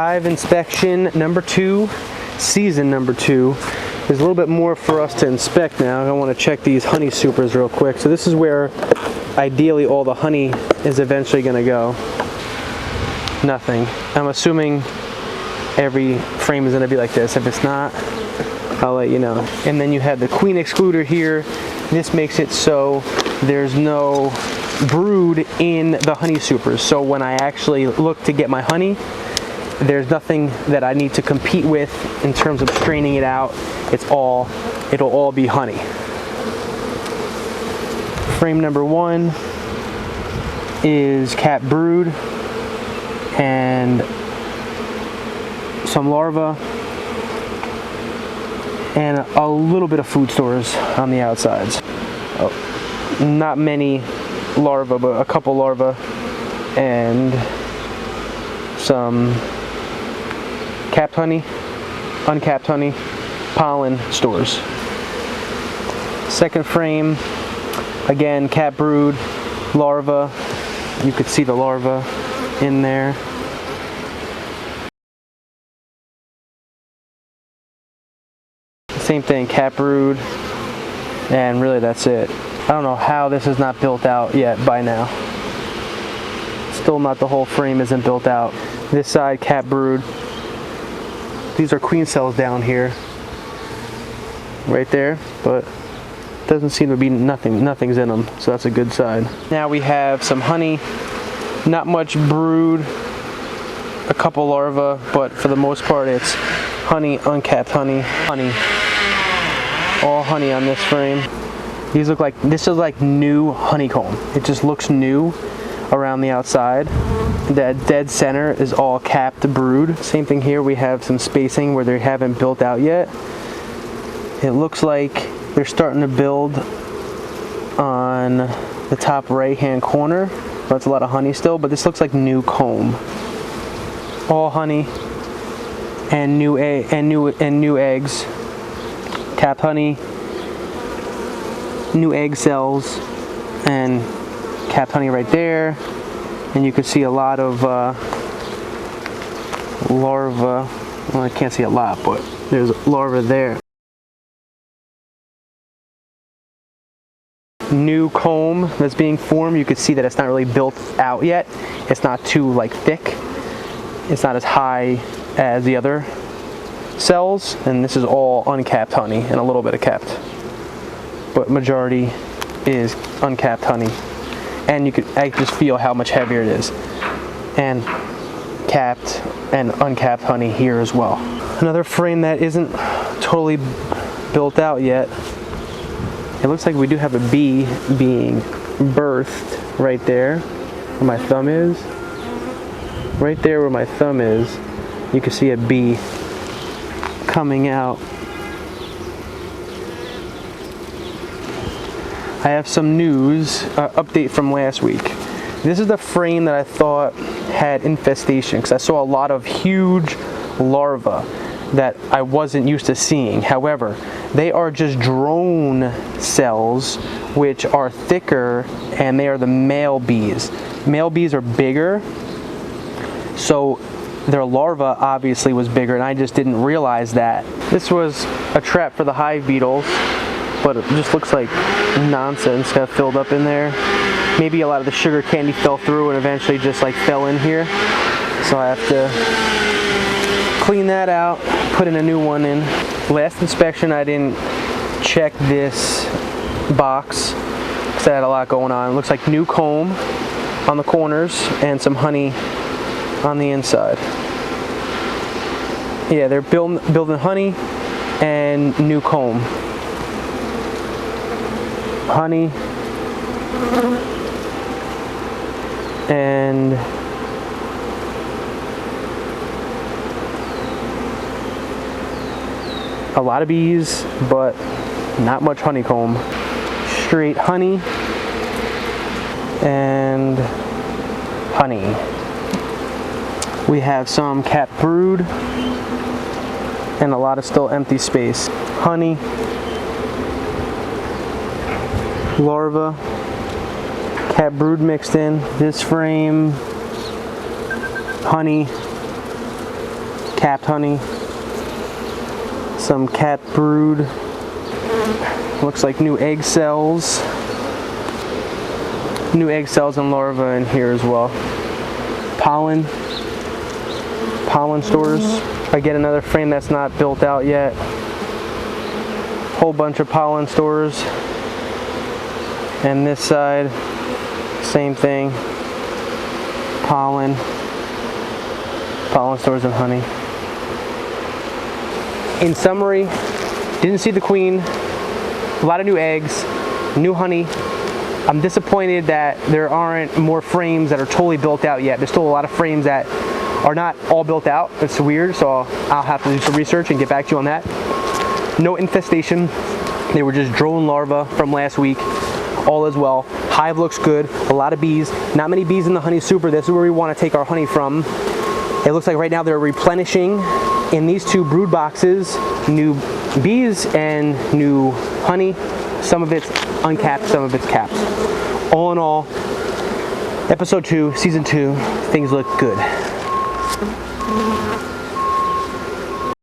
Hive inspection number 2, season number 2. There's a little bit more for us to inspect now. I want to check these honey supers real quick. So this is where ideally all the honey is eventually going to go. Nothing. I'm assuming every frame is going to be like this. If it's not, I'll let you know. And then you have the queen excluder here. This makes it so there's no brood in the honey supers. So when I actually look to get my honey, there's nothing that I need to compete with in terms of straining it out. It'll all be honey. Frame number 1 is capped brood and some larvae and a little bit of food stores on the outsides. Not many larvae, but a couple larvae and some capped honey, uncapped honey, pollen stores. Second frame, again, capped brood, larva. You could see the larva in there. Same thing, capped brood, and really that's it. I don't know how this is not built out yet by now. Still not, the whole frame isn't built out. This side, capped brood. These are queen cells down here, right there, but doesn't seem to be nothing's in them, so that's a good sign. Now we have some honey, not much brood, a couple larvae, but for the most part it's honey, uncapped honey, all honey on this frame. These look like, this is like new honeycomb. It just looks new around the outside. That dead center is all capped brood. Same thing here, we have some spacing where they haven't built out yet. It looks like they're starting to build on the top right hand corner. That's a lot of honey still, but this looks like new comb. All honey and new eggs. Capped honey, new egg cells, and capped honey right there. And you can see a lot of larvae. Well, I can't see a lot, but there's larvae there. New comb that's being formed. You can see that it's not really built out yet. It's not too like thick. It's not as high as the other cells, and this is all uncapped honey and a little bit of capped, but majority is uncapped honey. And I just feel how much heavier it is, and capped and uncapped honey here as well. Another frame that isn't totally built out yet. It looks like we do have a bee being birthed right there where my thumb is. Right there where my thumb is, you can see a bee coming out. I have some news, update from last week. This is the frame that I thought had infestation, because I saw a lot of huge larvae that I wasn't used to seeing. However, they are just drone cells, which are thicker, and they are the male bees. Male bees are bigger, so their larva obviously was bigger, and I just didn't realize that. This was a trap for the hive beetles, but it just looks like nonsense got filled up in there. Maybe a lot of the sugar candy fell through and eventually just like fell in here. So I have to clean that out, put in a new one in. Last inspection I didn't check this box because I had a lot going on. It looks like new comb on the corners and some honey on the inside. Yeah, they're building honey and new comb. Honey and a lot of bees, but not much honeycomb. Straight honey and honey. We have some capped brood and a lot of still empty space. Honey, larva, capped brood mixed in. This frame, honey, capped honey, some cat brood, looks like new egg cells and larvae in here as well. Pollen stores. I get another frame that's not built out yet. Whole bunch of pollen stores. And this side, same thing. Pollen stores and honey. In summary, didn't see the queen, a lot of new eggs, new honey. I'm disappointed that there aren't more frames that are totally built out yet. There's still a lot of frames that are not all built out. It's weird, so I'll have to do some research and get back to you on that. No infestation. They were just drone larvae from last week. All is well. Hive looks good. A lot of bees. Not many bees in the honey super. This is where we want to take our honey from. It looks like right now they're replenishing in these two brood boxes new bees and new honey. Some of it's uncapped, some of it's capped. All in all, episode 2, season 2, things look good.